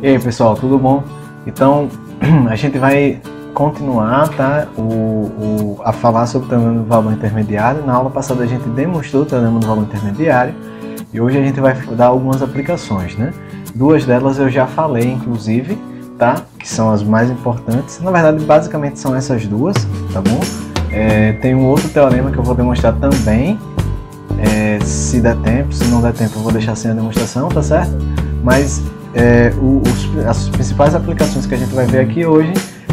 E aí pessoal, tudo bom? Então a gente vai continuar, tá, a falar sobre o teorema do valor intermediário. Na aula passada a gente demonstrou o teorema do valor intermediário e hoje a gente vai dar algumas aplicações, né? Duas delas eu já falei, inclusive, tá? Que são as mais importantes. Na verdade, basicamente são essas duas, tá bom? Tem um outro teorema que eu vou demonstrar também, se der tempo. Se não der tempo eu vou deixar sem a demonstração, tá certo? Mas as principais aplicações que a gente vai ver aqui hoje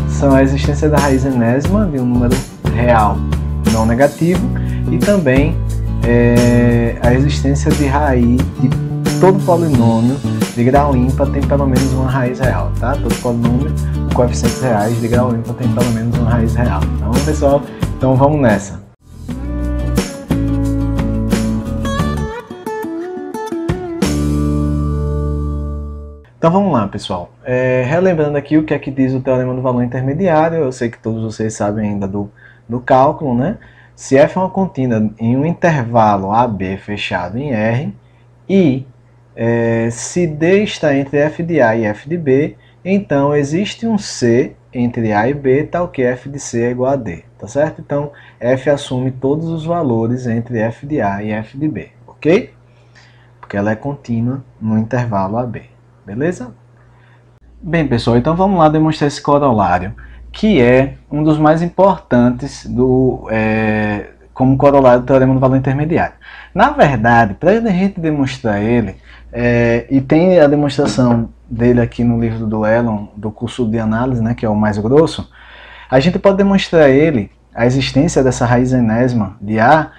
são a existência da raiz enésima de um número real não negativo e também a existência de raiz de todo polinômio de grau ímpar tem pelo menos uma raiz real, tá? Todo polinômio com coeficientes reais de grau ímpar tem pelo menos uma raiz real. Então, pessoal, então vamos nessa. Então vamos lá, pessoal. Relembrando aqui o que é que diz o teorema do valor intermediário, eu sei que todos vocês sabem ainda do cálculo, né? Se f é uma contínua em um intervalo AB fechado em R e se D está entre f de A e f de B, então existe um C entre A e B, tal que f de C é igual a D, tá certo? Então f assume todos os valores entre f de A e f de B, ok? Porque ela é contínua no intervalo AB. Beleza? Bem, pessoal, então vamos lá demonstrar esse corolário, que é um dos mais importantes como corolário do teorema do valor intermediário. Na verdade, para a gente demonstrar ele, e tem a demonstração dele aqui no livro do Elon, do curso de análise, né, que é o mais grosso, a gente pode demonstrar ele, a existência dessa raiz enésima de A,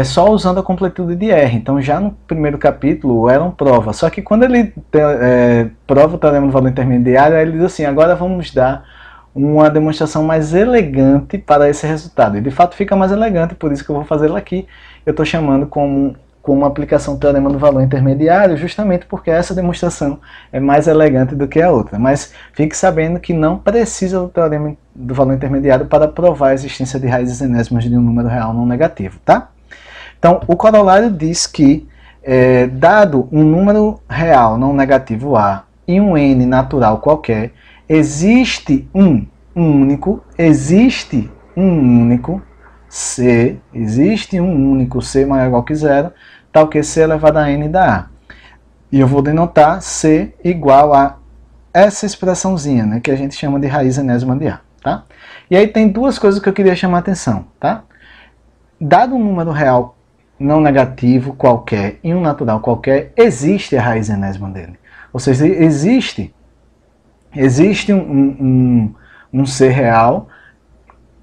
só usando a completude de R. Então já no primeiro capítulo o Elon prova, só que quando ele prova o teorema do valor intermediário, ele diz assim, agora vamos dar uma demonstração mais elegante para esse resultado. E de fato fica mais elegante, por isso que eu vou fazê-lo aqui. Eu estou chamando como uma aplicação do teorema do valor intermediário, justamente porque essa demonstração é mais elegante do que a outra. Mas fique sabendo que não precisa do teorema do valor intermediário para provar a existência de raízes enésimas de um número real não negativo, tá? Então, o corolário diz que, dado um número real não negativo A e um n natural qualquer, existe um único C maior ou igual que zero, tal que C elevado a n da A. E eu vou denotar C igual a essa expressãozinha, né, que a gente chama de raiz enésima de A. Tá? E aí tem duas coisas que eu queria chamar a atenção. Tá? Dado um número real não negativo qualquer e um natural qualquer, existe a raiz enésima dele. Ou seja, existe um C real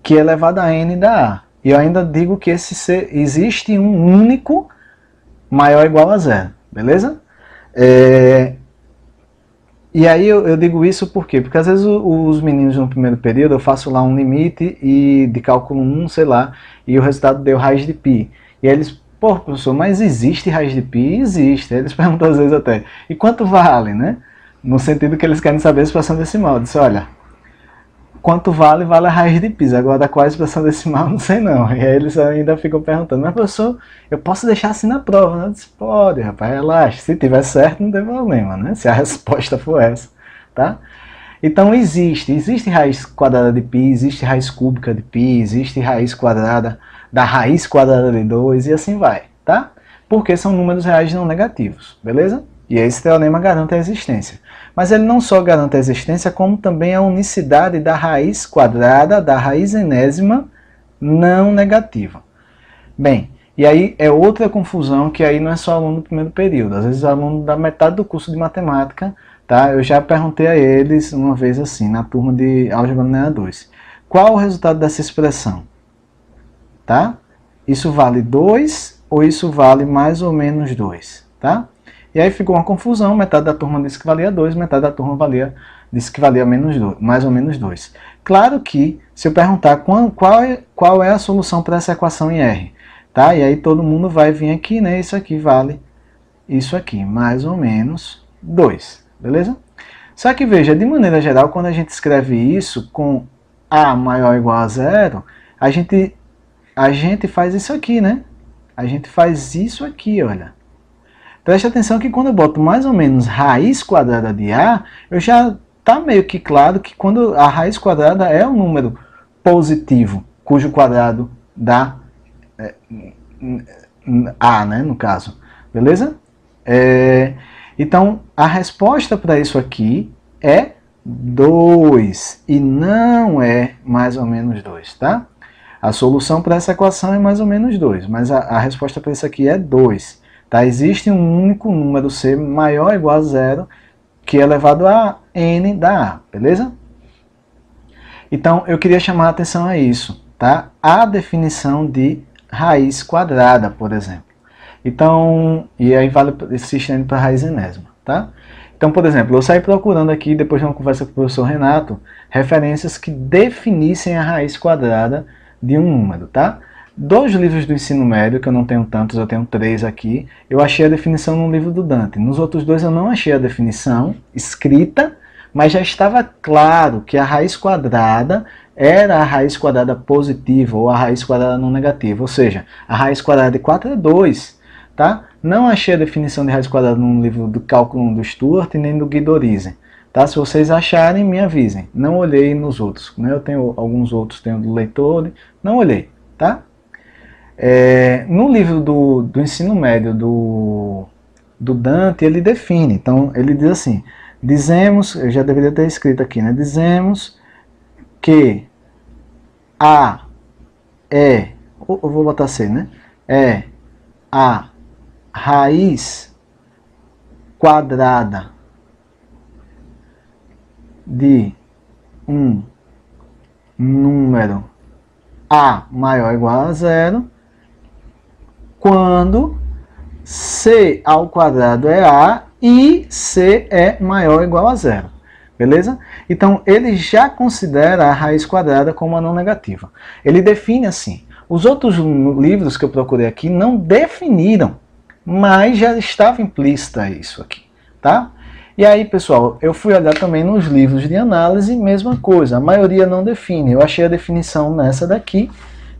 que é elevado a n da A. E eu ainda digo que esse C, existe um único maior ou igual a zero. Beleza? E aí eu digo isso por quê? Porque às vezes os meninos no primeiro período, eu faço lá um limite de cálculo 1, sei lá, e o resultado deu raiz de π. E aí eles, pô, professor, mas existe raiz de π? Existe. Aí eles perguntam às vezes até, e quanto vale, né? No sentido que eles querem saber a expressão decimal. Eu disse, olha, quanto vale a raiz de π. Agora, qual a expressão decimal, não sei não. E aí eles ainda ficam perguntando, mas professor, eu posso deixar assim na prova, né? Eu disse, pode, rapaz, relaxa. Se tiver certo, não tem problema, né? Se a resposta for essa, tá? Então existe raiz quadrada de π, existe raiz cúbica de π, existe raiz quadrada da raiz quadrada de 2 e assim vai, tá? Porque são números reais não negativos, beleza? E esse teorema garante a existência. Mas ele não só garante a existência, como também a unicidade da raiz quadrada da raiz enésima não negativa. Bem, e aí é outra confusão que aí não é só aluno do primeiro período, às vezes aluno da metade do curso de matemática, tá? Eu já perguntei a eles uma vez assim, na turma de álgebra linear 2, qual o resultado dessa expressão? Tá? Isso vale 2 ou isso vale mais ou menos 2? Tá? E aí ficou uma confusão, metade da turma disse que valia 2, metade da turma disse que valia mais ou menos 2. Claro que, se eu perguntar qual é a solução para essa equação em R, tá? E aí todo mundo vai vir aqui, né? Isso aqui vale isso aqui, mais ou menos 2, beleza? Só que veja, de maneira geral, quando a gente escreve isso com A maior ou igual a zero, a gente faz isso aqui, né? A gente faz isso aqui, olha. preste atenção que quando eu boto mais ou menos raiz quadrada de A, eu já está meio que claro que quando a raiz quadrada é um número positivo, cujo quadrado dá A, né, no caso. Beleza? Então, a resposta para isso aqui é 2 e não é mais ou menos 2, tá? A solução para essa equação é mais ou menos 2, mas a resposta para isso aqui é 2. Tá? Existe um único número C maior ou igual a zero que é elevado a n da A, beleza? Então, eu queria chamar a atenção a isso, tá? A definição de raiz quadrada, por exemplo. Então, e aí vale se estende para a raiz enésima, tá? Então, por exemplo, eu saí procurando aqui, depois de uma conversa com o professor Renato, referências que definissem a raiz quadrada de um número, tá? Dos livros do ensino médio, que eu não tenho tantos, eu tenho 3 aqui, eu achei a definição no livro do Dante. Nos outros 2 eu não achei a definição escrita, mas já estava claro que a raiz quadrada era a raiz quadrada positiva ou a raiz quadrada não negativa, ou seja, a raiz quadrada de 4 é 2, tá? Não achei a definição de raiz quadrada no livro do Cálculo 1 do Stuart nem do Guidorize. Tá? Se vocês acharem, me avisem. Não olhei nos outros, né? Eu tenho alguns outros, tenho do leitor, não olhei, tá? No livro do ensino médio do Dante, ele define. Então, ele diz assim, dizemos, eu já deveria ter escrito aqui, né? Dizemos que A é, eu vou botar C, né? É a raiz quadrada de um número A maior ou igual a zero, quando C ao quadrado é A e C é maior ou igual a zero. Beleza? Então, ele já considera a raiz quadrada como a não negativa. Ele define assim. Os outros livros que eu procurei aqui não definiram, mas já estava implícita isso aqui, tá? E aí, pessoal, eu fui olhar também nos livros de análise, mesma coisa. A maioria não define. Eu achei a definição nessa daqui,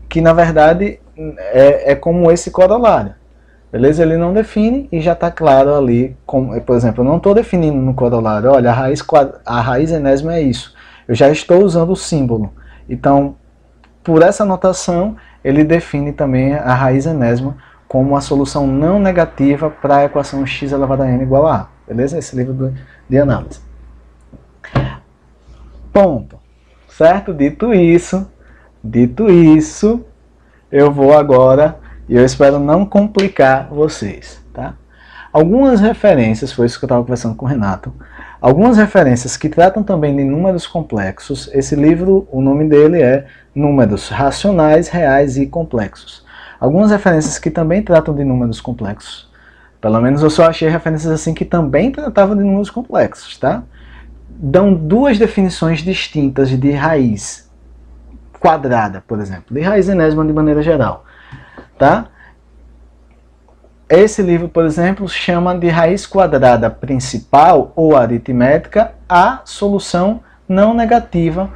que na verdade é como esse corolário. Beleza? Ele não define e já está claro ali. Por exemplo, eu não estou definindo no corolário. Olha, a raiz enésima é isso. Eu já estou usando o símbolo. Então, por essa notação, ele define também a raiz enésima como a solução não negativa para a equação x elevado a n igual a A. Beleza? Esse livro de análise. Ponto. Certo? Dito isso, eu vou agora, e eu espero não complicar vocês, tá? Algumas referências, foi isso que eu estava conversando com o Renato, algumas referências que tratam também de números complexos. Esse livro, o nome dele é Números Racionais, Reais e Complexos. Algumas referências que também tratam de números complexos. Pelo menos eu só achei referências assim que também tratavam de números complexos, tá? Dão duas definições distintas de raiz quadrada, por exemplo, de raiz enésima de maneira geral, tá? Esse livro, por exemplo, chama de raiz quadrada principal ou aritmética a solução não negativa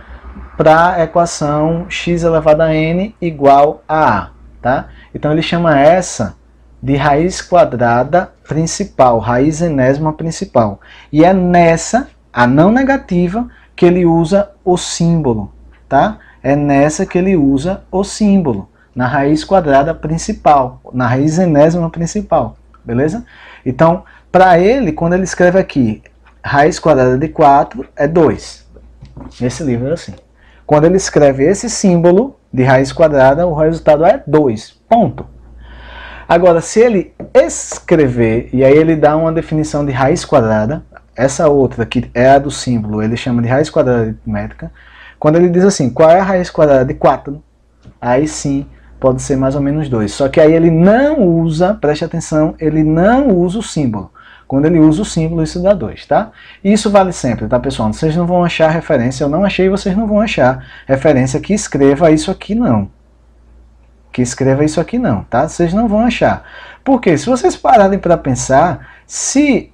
para a equação x elevado a n igual a A, tá? Então ele chama essa de raiz quadrada principal, raiz enésima principal. E é nessa, a não negativa, que ele usa o símbolo, tá? É nessa que ele usa o símbolo, na raiz quadrada principal, na raiz enésima principal, beleza? Então, para ele, quando ele escreve aqui, raiz quadrada de 4 é 2. Nesse livro é assim. Quando ele escreve esse símbolo de raiz quadrada, o resultado é 2, ponto. Agora, se ele escrever, e aí ele dá uma definição de raiz quadrada, essa outra que é a do símbolo, ele chama de raiz quadrada aritmética. Quando ele diz assim, qual é a raiz quadrada de 4? Aí sim, pode ser mais ou menos 2. Só que aí ele não usa, preste atenção, ele não usa o símbolo. Quando ele usa o símbolo, isso dá 2, tá? E isso vale sempre, tá, pessoal? Vocês não vão achar referência, eu não achei, vocês não vão achar referência que escreva isso aqui, não. Que escreva isso aqui não, tá? Vocês não vão achar. Porque se vocês pararem para pensar, se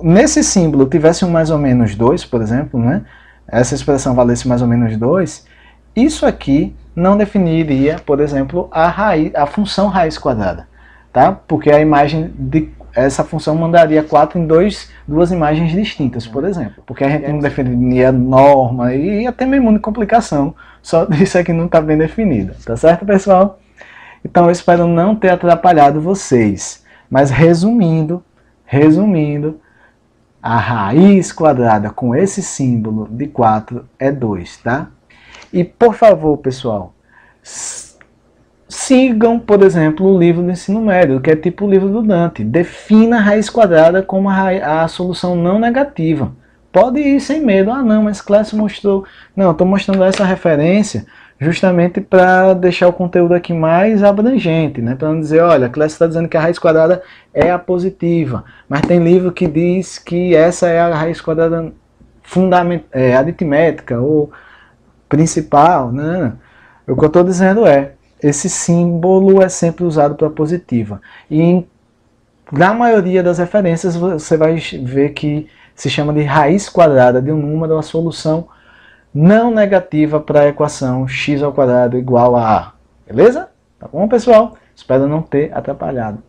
nesse símbolo tivesse um mais ou menos 2, por exemplo, né? Essa expressão valesse mais ou menos 2, isso aqui não definiria, por exemplo, a função raiz quadrada, tá? Porque a imagem essa função mandaria 4 em duas imagens distintas, por exemplo. Porque a gente não definiria norma e até mesmo de complicação. Só isso aqui não está bem definido. Tá certo, pessoal? Então eu espero não ter atrapalhado vocês. Mas resumindo, a raiz quadrada com esse símbolo de 4 é 2, tá? E por favor, pessoal, sigam, por exemplo, o livro do ensino médio, que é tipo o livro do Dante. Defina a raiz quadrada como a solução não negativa. Pode ir sem medo. Ah, não, mas Clécio mostrou... Não, eu estou mostrando essa referência justamente para deixar o conteúdo aqui mais abrangente, né? Para não dizer, olha, Clécio está dizendo que a raiz quadrada é a positiva, mas tem livro que diz que essa é a raiz quadrada aritmética ou principal, né? O que eu estou dizendo é, esse símbolo é sempre usado para positiva. E na maioria das referências você vai ver que se chama de raiz quadrada de um número, a solução não negativa para a equação x ao quadrado igual a a. Beleza? Tá bom, pessoal? Espero não ter atrapalhado.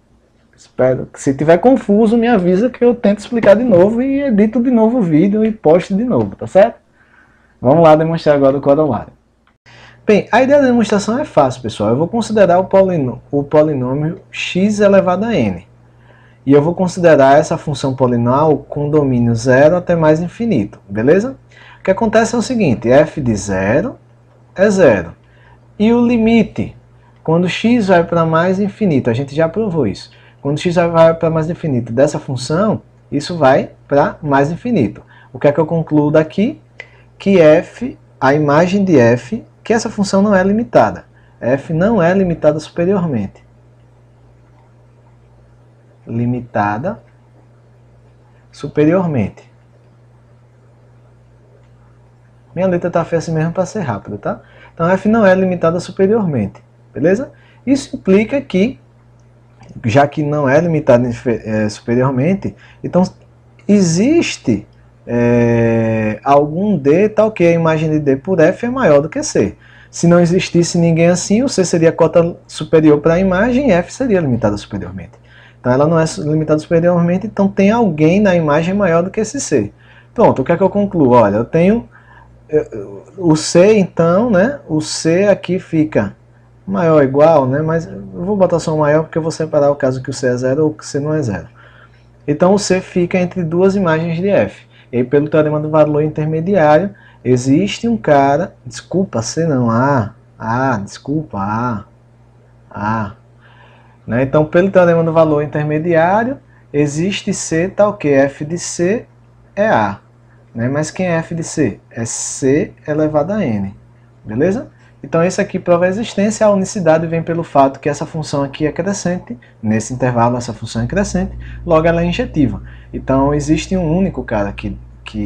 Espero que, se tiver confuso, me avisa que eu tento explicar de novo e edito de novo o vídeo e posto de novo, tá certo? Vamos lá demonstrar agora o corolário. Bem, a ideia da demonstração é fácil, pessoal. Eu vou considerar o polinômio x elevado a n. E eu vou considerar essa função polinômial com domínio 0 até mais infinito, beleza? O que acontece é o seguinte, f de 0 é 0. E o limite, quando x vai para mais infinito, a gente já provou isso. Quando x vai para mais infinito dessa função, isso vai para mais infinito. O que é que eu concluo daqui? Que f, a imagem de f, que essa função não é limitada. F não é limitada superiormente. Limitada superiormente. Minha letra está feia assim mesmo para ser rápido, tá? Então f não é limitada superiormente, beleza? Isso implica que, já que não é limitada superiormente, então existe algum d tal que a imagem de d por f é maior do que c. Se não existisse ninguém assim, o c seria a cota superior para a imagem e f seria limitada superiormente. Então ela não é limitada superiormente, então tem alguém na imagem maior do que esse c. Pronto, o que é que eu concluo? Olha, eu tenho o c, então, né? O c aqui fica maior ou igual, né? Mas eu vou botar só o maior porque eu vou separar o caso que o c é 0 ou que o c não é 0. Então o c fica entre duas imagens de f. E aí, pelo teorema do valor intermediário, existe um cara... Desculpa, c não, desculpa, né? Então, pelo teorema do valor intermediário, existe c tal que f de c é a. Né? Mas quem é f de c? É c elevado a n. Beleza? Então, esse aqui prova a existência. A unicidade vem pelo fato que essa função aqui é crescente. Nesse intervalo, essa função é crescente. Logo, ela é injetiva. Então, existe um único cara que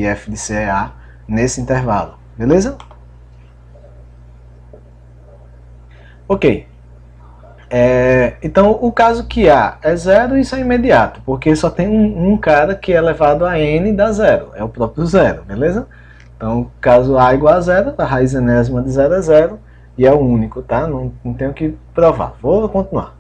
f de c é a nesse intervalo. Beleza? Ok. Então, o caso que A é 0, isso é imediato, porque só tem um cara que é elevado a n dá 0, é o próprio 0, beleza? Então, caso A igual a 0, a raiz enésima de 0 é 0, e é o único, tá? Não tenho que provar, vou continuar.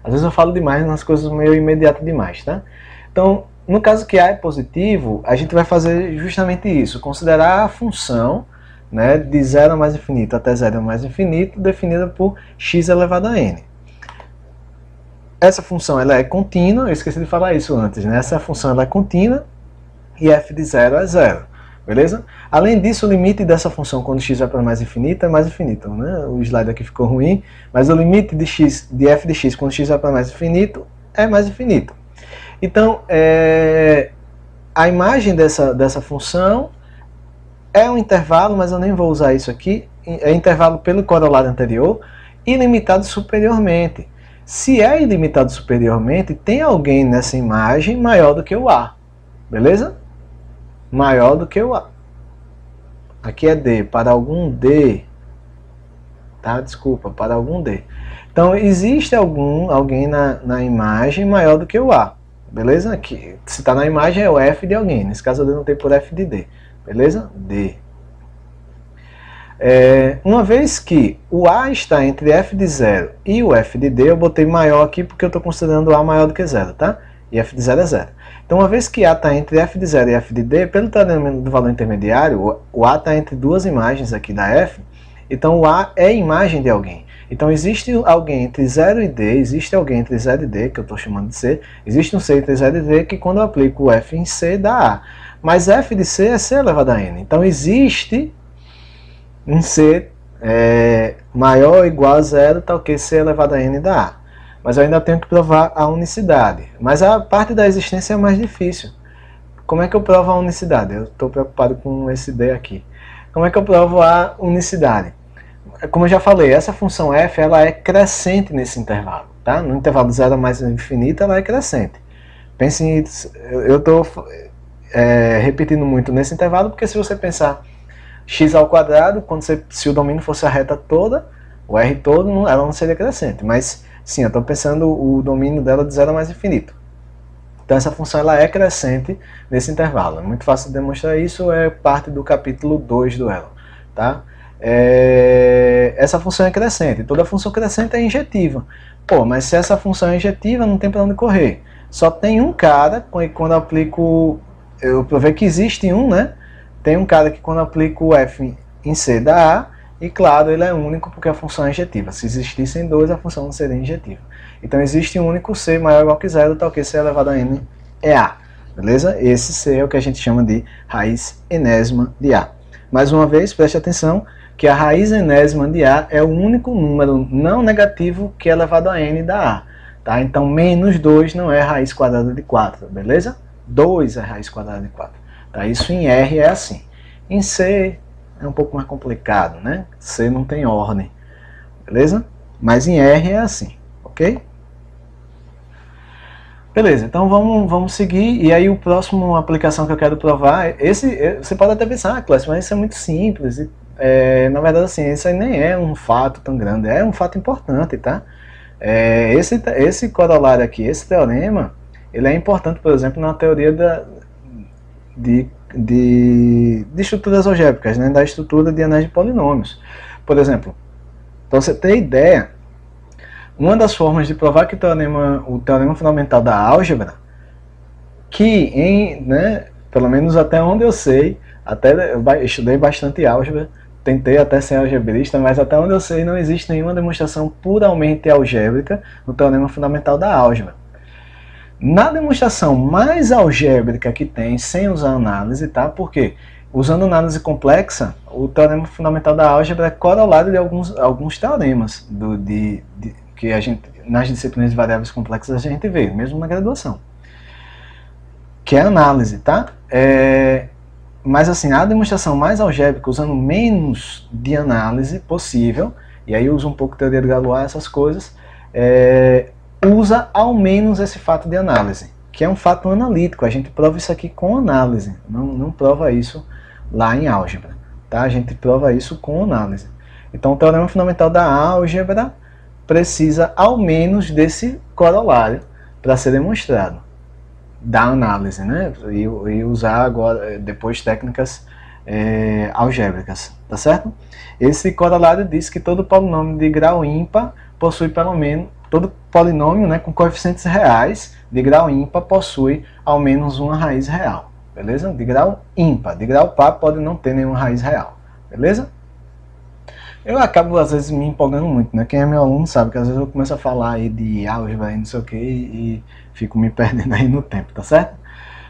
Às vezes eu falo demais nas coisas meio imediatas demais, tá? Então, no caso que A é positivo, a gente vai fazer justamente isso, considerar a função, né, de 0 a mais infinito até 0 a mais infinito, definida por x elevado a n. Essa função ela é contínua, eu esqueci de falar isso antes, né? Essa função ela é contínua e f de 0 é 0, beleza? Além disso, o limite dessa função quando x vai para mais infinito é mais infinito, né? O slide aqui ficou ruim, mas o limite de f de x quando x vai para mais infinito é mais infinito. Então, a imagem dessa função é um intervalo, mas eu nem vou usar isso aqui, é intervalo pelo corolário anterior, ilimitado superiormente. Se é ilimitado superiormente, tem alguém nessa imagem maior do que o A. Beleza? Maior do que o A. Aqui é D. Para algum D. Tá? Desculpa, para algum D. Então, existe alguém na imagem maior do que o A. Beleza? Aqui, se está na imagem é o F de alguém. Nesse caso eu denotei por F de D. Beleza? D. Uma vez que o A está entre f de 0 e o f de d, eu botei maior aqui porque eu estou considerando A maior do que 0, tá? e f de 0 é 0. Então, uma vez que A está entre f de 0 e f de d, pelo teorema do valor intermediário, o A está entre duas imagens aqui da f, então o A é imagem de alguém. Então existe alguém entre 0 e d, existe alguém entre 0 e d, que eu estou chamando de C, existe um C entre 0 e d, que quando eu aplico o f em C dá A. Mas f de C é C elevado a n. Então existe um C maior ou igual a 0, tal que C elevado a n dá A. Mas eu ainda tenho que provar a unicidade. Mas a parte da existência é mais difícil. Como é que eu provo a unicidade? Eu estou preocupado com esse D aqui. Como é que eu provo a unicidade? Como eu já falei, essa função f ela é crescente nesse intervalo. Tá? No intervalo de 0 a mais infinito, ela é crescente. Pense, eu estou repetindo muito nesse intervalo, porque se você pensar x ao quadrado, se o domínio fosse a reta toda, o r todo, ela não seria crescente. Mas sim, eu estou pensando o domínio dela de 0 a mais infinito. Então essa função ela é crescente nesse intervalo. É muito fácil de demonstrar isso, é parte do capítulo 2 do Elo. Tá? Essa função é crescente, toda função crescente é injetiva. Pô, mas se essa função é injetiva, não tem para onde correr. Só tem um cara, quando eu aplico, eu provei que existe um, né? Tem um cara que quando eu aplico o f em C dá A, e claro, ele é único porque a função é injetiva. Se existissem dois, a função não seria injetiva. Então existe um único C maior ou igual que 0, tal que C elevado a n é A. Beleza? Esse C é o que a gente chama de raiz enésima de A. Mais uma vez, preste atenção que a raiz enésima de A é o único número não negativo que é elevado a n da A. Tá? Então, menos 2 não é raiz quadrada de 4, beleza? 2 é raiz quadrada de 4. Tá? Isso em R é assim. Em C é um pouco mais complicado, né? C não tem ordem, beleza? Mas em R é assim, ok? Beleza, então vamos seguir. E aí, a próxima aplicação que eu quero provar, você pode até pensar, Clécio, mas isso é muito simples. Na verdade, assim, isso aí nem é um fato tão grande, é um fato importante, tá? Esse corolário aqui, esse teorema, ele é importante, por exemplo, na teoria de estruturas algébricas, né? Da estrutura de anéis de polinômios. Por exemplo, para você ter ideia, uma das formas de provar que o teorema fundamental da álgebra, pelo menos até onde eu sei, eu estudei bastante álgebra, tentei até ser algebrista, mas até onde eu sei não existe nenhuma demonstração puramente algébrica no teorema fundamental da álgebra. Na demonstração mais algébrica que tem, sem usar análise, tá? Porque usando análise complexa, o teorema fundamental da álgebra é corolário de alguns teoremas que nas disciplinas de variáveis complexas a gente vê, mesmo na graduação. Que é análise, tá? Mas assim, a demonstração mais algébrica, usando menos de análise possível, e aí usa um pouco de teoria de Galois, essas coisas, usa ao menos esse fato de análise, que é um fato analítico. A gente prova isso aqui com análise, não prova isso lá em álgebra. Tá? A gente prova isso com análise. Então o teorema fundamental da álgebra precisa ao menos desse corolário para ser demonstrado, da análise, né? E usar agora depois técnicas algébricas, tá certo? Esse corolário diz que todo polinômio de grau ímpar possui pelo menos, todo polinômio, né, com coeficientes reais de grau ímpar possui ao menos uma raiz real, beleza? De grau ímpar, de grau par pode não ter nenhuma raiz real, beleza? Eu acabo às vezes me empolgando muito, né? Quem é meu aluno sabe que às vezes eu começo a falar aí de álgebra e não sei o que e fico me perdendo aí no tempo, tá certo?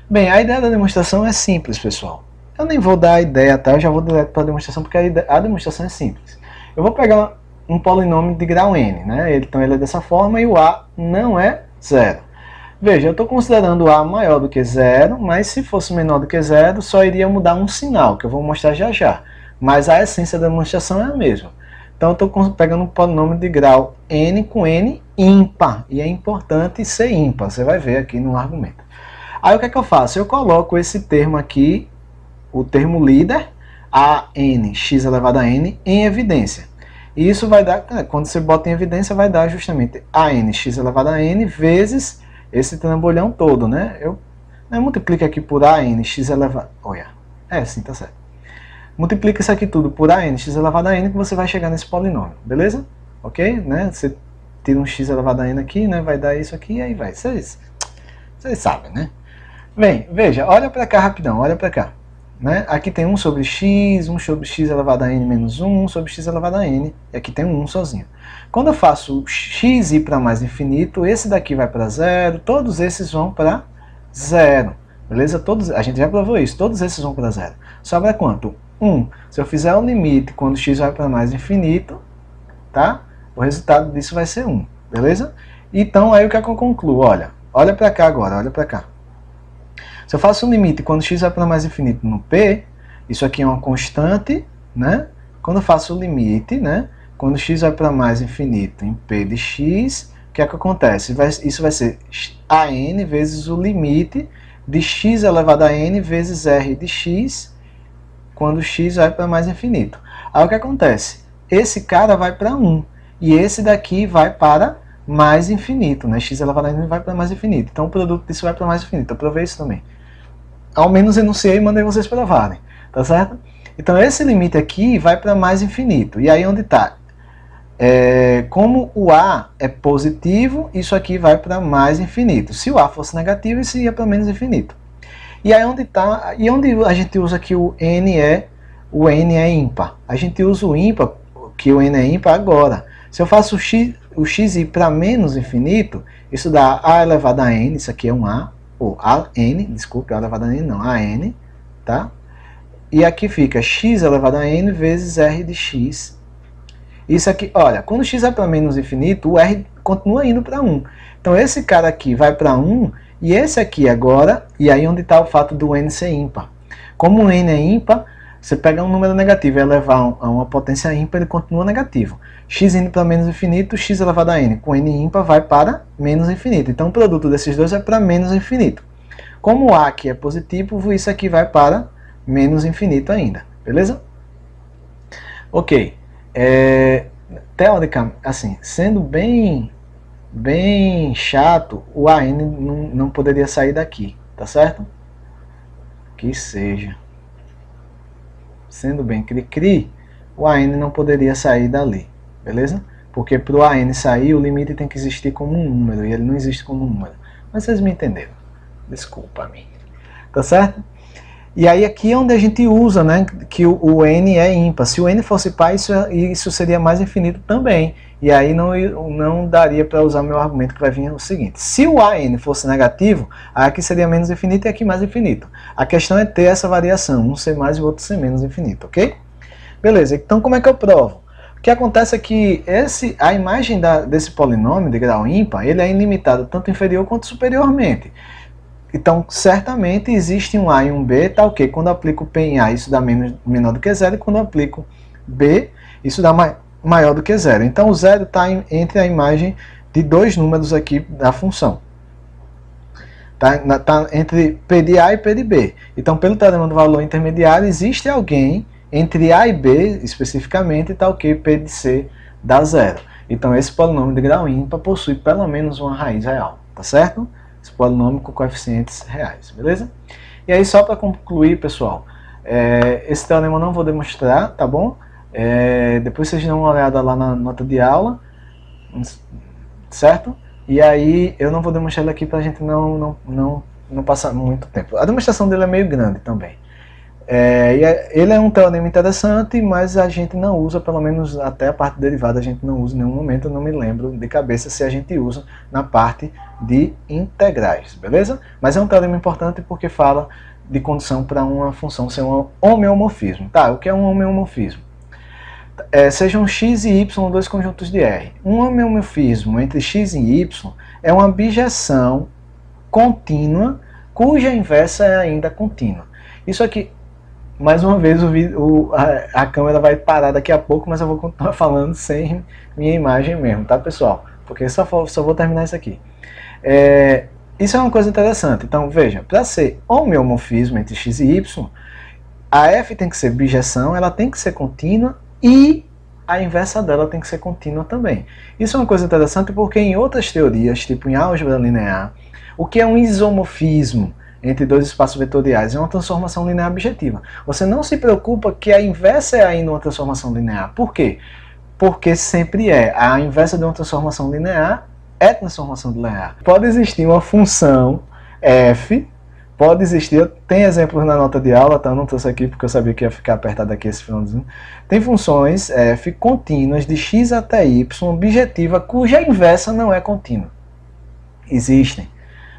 Bem, a ideia da demonstração é simples, pessoal. Eu nem vou dar a ideia, tá? Eu já vou direto para a demonstração porque a demonstração é simples. Eu vou pegar um polinômio de grau n, né? Então ele é dessa forma e o a não é zero. Veja, eu estou considerando o a maior do que zero, mas se fosse menor do que zero, só iria mudar um sinal, que eu vou mostrar já já. Mas a essência da demonstração é a mesma. Então eu estou pegando um polinômio de grau n com n ímpar. E é importante ser ímpar, você vai ver aqui no argumento. Aí o que é que eu faço? Eu coloco esse termo aqui, o termo líder, a n, x elevado a n, em evidência. E isso vai dar, quando você bota em evidência, vai dar justamente a n, x elevado a n, vezes esse trambolhão todo, né? Eu multiplico aqui por a n, x elevado... Olha, sim, tá certo. Multiplica isso aqui tudo por a n, x elevado a n, que você vai chegar nesse polinômio, beleza? Ok? Né? Você tira um x elevado a n aqui, né? Vai dar isso aqui, e aí vai. Vocês sabem, né? Bem, veja, olha para cá rapidão, olha para cá. Né? Aqui tem 1 sobre x, 1 sobre x elevado a n menos 1, 1 sobre x elevado a n, e aqui tem um 1 sozinho. Quando eu faço x ir para mais infinito, esse daqui vai para zero, todos esses vão para zero. Beleza? A gente já provou isso, todos esses vão para zero. Sobra quanto? 1. Se eu fizer o limite quando x vai para mais infinito, tá? O resultado disso vai ser 1. Beleza? Então, aí o que é que eu concluo? Olha para cá agora, olha para cá. Se eu faço um limite quando x vai para mais infinito no p, isso aqui é uma constante, né? Quando eu faço o limite, né? Quando x vai para mais infinito em p de x, o que é que acontece? Isso vai ser a n vezes o limite de x elevado a n vezes r de x, quando x vai para mais infinito. Aí o que acontece? Esse cara vai para 1, e esse daqui vai para mais infinito, né? X elevado a n vai para mais infinito. Então o produto disso vai para mais infinito. Eu provei isso também. Ao menos enunciei e mandei vocês provarem, tá certo? Então esse limite aqui vai para mais infinito. E aí onde está? Como o A é positivo, isso aqui vai para mais infinito. Se o A fosse negativo, isso ia para menos infinito. E aí onde está? E onde a gente usa que o n é ímpar? A gente usa o ímpar, que o n é ímpar agora. Se eu faço o x ir para menos infinito, isso dá A elevado a n, isso aqui é um A, ou AN, desculpe, A elevado a n não, AN, tá? E aqui fica x elevado a n vezes r de x. Isso aqui, olha, quando x vai para menos infinito, o r continua indo para 1. Então esse cara aqui vai para 1, e esse aqui agora, e aí onde está o fato do n ser ímpar. Como o n é ímpar, você pega um número negativo e elevar a uma potência ímpar, ele continua negativo. X indo para menos infinito, x elevado a n com n ímpar vai para menos infinito. Então o produto desses dois é para menos infinito. Como o A aqui é positivo, isso aqui vai para menos infinito ainda. Beleza? Ok. Teoricamente, assim, sendo bem chato, o AN não poderia sair daqui, tá certo? Que seja. Sendo bem cri-cri, o AN não poderia sair dali, beleza? Porque para o AN sair, o limite tem que existir como um número, e ele não existe como um número. Mas vocês me entenderam. Desculpa a mim. Tá certo? E aí aqui é onde a gente usa, né, que o n é ímpar. Se o n fosse par, isso seria mais infinito também. E aí não daria para usar meu argumento, que vai vir o seguinte. Se o AN fosse negativo, aqui seria menos infinito e aqui mais infinito. A questão é ter essa variação, um ser mais e o outro ser menos infinito, ok? Beleza, então como é que eu provo? O que acontece é que a imagem desse polinômio de grau ímpar, ele é ilimitado tanto inferior quanto superiormente. Então, certamente existe um A e um B, tá ok? Quando eu aplico P em A, isso dá menor do que zero, e quando eu aplico B, isso dá maior do que zero. Então, o zero está entre a imagem de dois números aqui da função. Tá entre P de A e P de B. Então, pelo teorema do valor intermediário, existe alguém entre A e B, especificamente, tá ok? P de C dá zero. Então, esse polinômio de grau ímpar possui pelo menos uma raiz real, tá certo? Esse polinômio com coeficientes reais, beleza? E aí, só para concluir, pessoal, esse teorema eu não vou demonstrar, tá bom? Depois vocês dão uma olhada lá na nota de aula, certo? E aí, eu não vou demonstrar ele aqui para a gente não passar muito tempo. A demonstração dele é meio grande também. Ele é um teorema interessante, mas a gente não usa, pelo menos até a parte derivada, a gente não usa em nenhum momento. Eu não me lembro de cabeça se a gente usa na parte de integrais, beleza? Mas é um teorema importante porque fala de condição para uma função ser um homeomorfismo. Tá, o que é um homeomorfismo? Sejam x e y dois conjuntos de R. Um homeomorfismo entre x e y é uma bijeção contínua cuja inversa é ainda contínua. Isso aqui, mais uma vez, a câmera vai parar daqui a pouco, mas eu vou continuar falando sem minha imagem mesmo, tá, pessoal? Porque só vou terminar isso aqui. Isso é uma coisa interessante. Então, veja, para ser homeomorfismo entre x e y, a f tem que ser bijeção, ela tem que ser contínua e a inversa dela tem que ser contínua também. Isso é uma coisa interessante porque em outras teorias, tipo em álgebra linear, o que é um isomorfismo entre dois espaços vetoriais é uma transformação linear objetiva. Você não se preocupa que a inversa é ainda uma transformação linear. Por quê? Porque sempre é. A inversa de uma transformação linear é transformação linear. Pode existir uma função F pode existir, tem exemplos na nota de aula, tá? Eu não trouxe aqui porque eu sabia que ia ficar apertado aqui esse finalzinho. Tem funções f contínuas de x até y objetiva cuja inversa não é contínua. Existem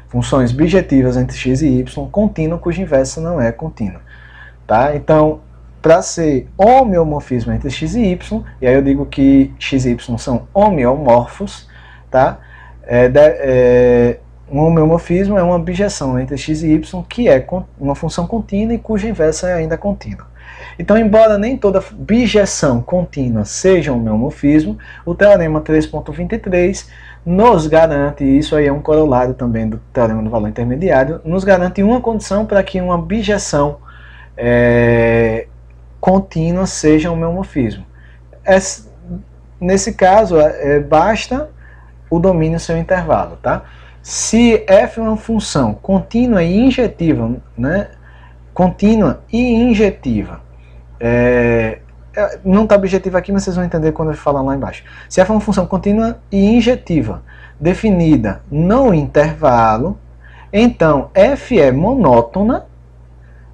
funções bijetivas entre x e y contínua cuja inversa não é contínua. Tá? Então, para ser homeomorfismo entre x e y, e aí eu digo que x e y são homeomorfos, tá? Um homeomorfismo é uma bijeção entre x e y que é uma função contínua e cuja inversa é ainda contínua. Então, embora nem toda bijeção contínua seja um homeomorfismo, o teorema 3.23 nos garante, isso aí é um corolário também do teorema do valor intermediário, nos garante uma condição para que uma bijeção contínua seja um homeomorfismo. Nesse caso, basta o domínio ser um intervalo, tá? Se f é uma função contínua e injetiva, né? Contínua e injetiva, não está objetivo aqui, mas vocês vão entender quando eu falar lá embaixo. Se f é uma função contínua e injetiva, definida no intervalo, então f é monótona,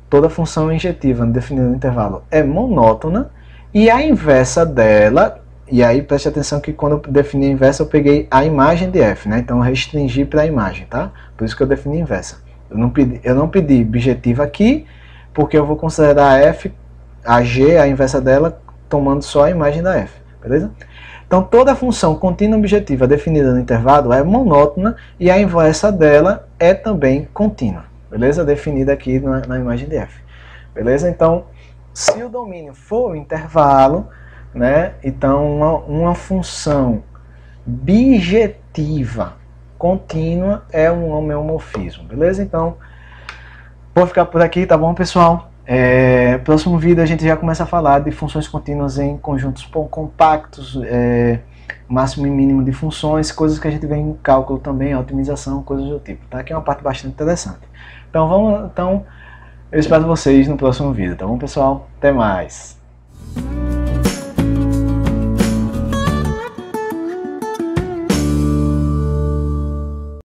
toda função injetiva definida no intervalo é monótona, e a inversa dela, e aí preste atenção que quando eu defini a inversa eu peguei a imagem de f, né? Então eu restringi para a imagem, tá? Por isso que eu defini a inversa. Eu não pedi bijetiva aqui, porque eu vou considerar a g, a inversa dela, tomando só a imagem da f, beleza? Então toda função contínua objetiva definida no intervalo é monótona e a inversa dela é também contínua, beleza? Definida aqui na imagem de f, beleza? Então, se o domínio for o intervalo, né, então uma função bijetiva contínua é um homeomorfismo, beleza? Então, vou ficar por aqui, tá bom, pessoal? Próximo vídeo a gente já começa a falar de funções contínuas em conjuntos compactos, máximo e mínimo de funções, coisas que a gente vê em cálculo também, otimização, coisas do tipo, tá? Que é uma parte bastante interessante. Então, eu espero vocês no próximo vídeo, tá bom, pessoal? Até mais!